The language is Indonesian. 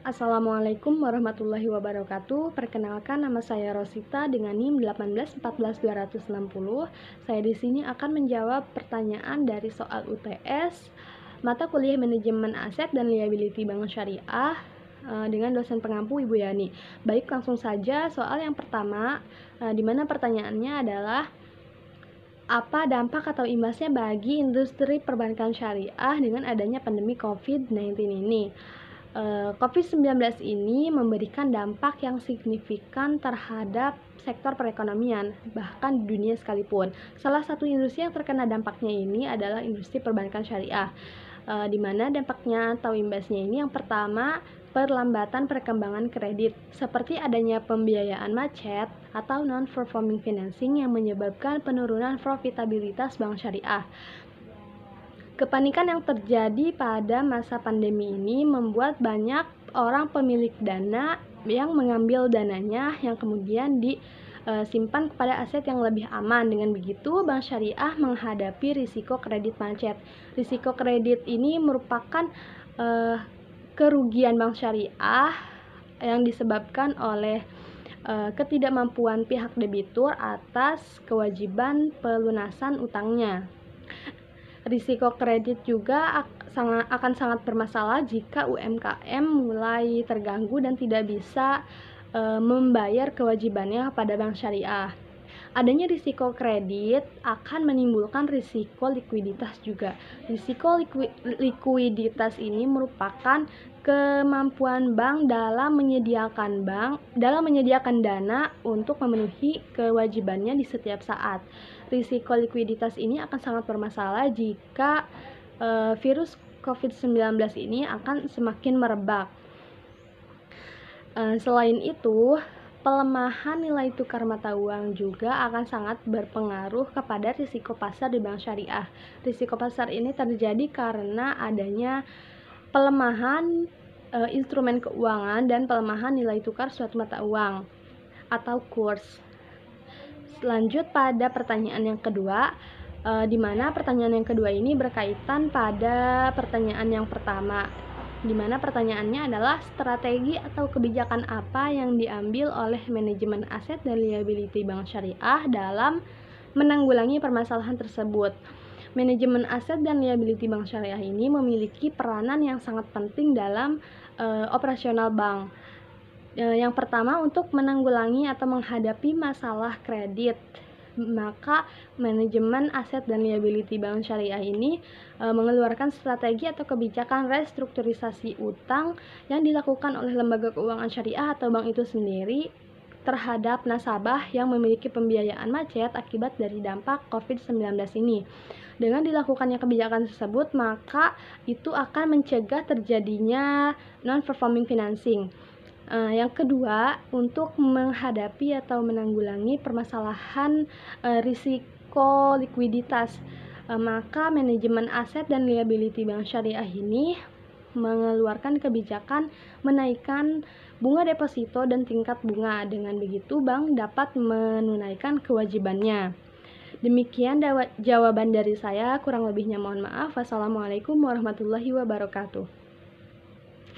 Assalamualaikum warahmatullahi wabarakatuh. Perkenalkan, nama saya Rosita dengan NIM 1814260. Saya di sini akan menjawab pertanyaan dari soal UTS mata kuliah manajemen aset dan liability bank syariah dengan dosen pengampu Ibu Yani. Baik, langsung saja soal yang pertama, di mana pertanyaannya adalah apa dampak atau imbasnya bagi industri perbankan syariah dengan adanya pandemi COVID-19 ini? COVID-19 ini memberikan dampak yang signifikan terhadap sektor perekonomian, bahkan di dunia sekalipun. Salah satu industri yang terkena dampaknya ini adalah industri perbankan syariah, di mana dampaknya atau imbasnya ini yang pertama, perlambatan perkembangan kredit, seperti adanya pembiayaan macet atau non-performing financing yang menyebabkan penurunan profitabilitas bank syariah. Kepanikan yang terjadi pada masa pandemi ini membuat banyak orang pemilik dana yang mengambil dananya yang kemudian disimpan kepada aset yang lebih aman. Dengan begitu, bank syariah menghadapi risiko kredit macet. Risiko kredit ini merupakan kerugian bank syariah yang disebabkan oleh ketidakmampuan pihak debitur atas kewajiban pelunasan utangnya. Risiko kredit juga akan sangat bermasalah jika UMKM mulai terganggu dan tidak bisa membayar kewajibannya pada bank syariah. Adanya risiko kredit akan menimbulkan risiko likuiditas juga. Risiko likuiditas ini merupakan kemampuan bank dalam menyediakan dana untuk memenuhi kewajibannya di setiap saat. Risiko likuiditas ini akan sangat bermasalah jika virus COVID-19 ini akan semakin merebak. Selain itu, pelemahan nilai tukar mata uang juga akan sangat berpengaruh kepada risiko pasar di bank syariah. Risiko pasar ini terjadi karena adanya pelemahan instrumen keuangan dan pelemahan nilai tukar suatu mata uang atau kurs. Lanjut pada pertanyaan yang kedua, di mana pertanyaan yang kedua ini berkaitan pada pertanyaan yang pertama, di mana pertanyaannya adalah strategi atau kebijakan apa yang diambil oleh manajemen aset dan liability bank syariah dalam menanggulangi permasalahan tersebut. Manajemen aset dan liability bank syariah ini memiliki peranan yang sangat penting dalam operasional bank. Yang pertama, untuk menanggulangi atau menghadapi masalah kredit, maka manajemen aset dan liability bank syariah ini mengeluarkan strategi atau kebijakan restrukturisasi utang yang dilakukan oleh lembaga keuangan syariah atau bank itu sendiri terhadap nasabah yang memiliki pembiayaan macet akibat dari dampak COVID-19 ini. Dengan dilakukannya kebijakan tersebut, maka itu akan mencegah terjadinya non-performing financing. Yang kedua, untuk menghadapi atau menanggulangi permasalahan risiko likuiditas, maka manajemen aset dan liability bank syariah ini mengeluarkan kebijakan menaikkan bunga deposito dan tingkat bunga. Dengan begitu, bank dapat menunaikan kewajibannya. Demikian jawaban dari saya, kurang lebihnya mohon maaf. Wassalamualaikum warahmatullahi wabarakatuh.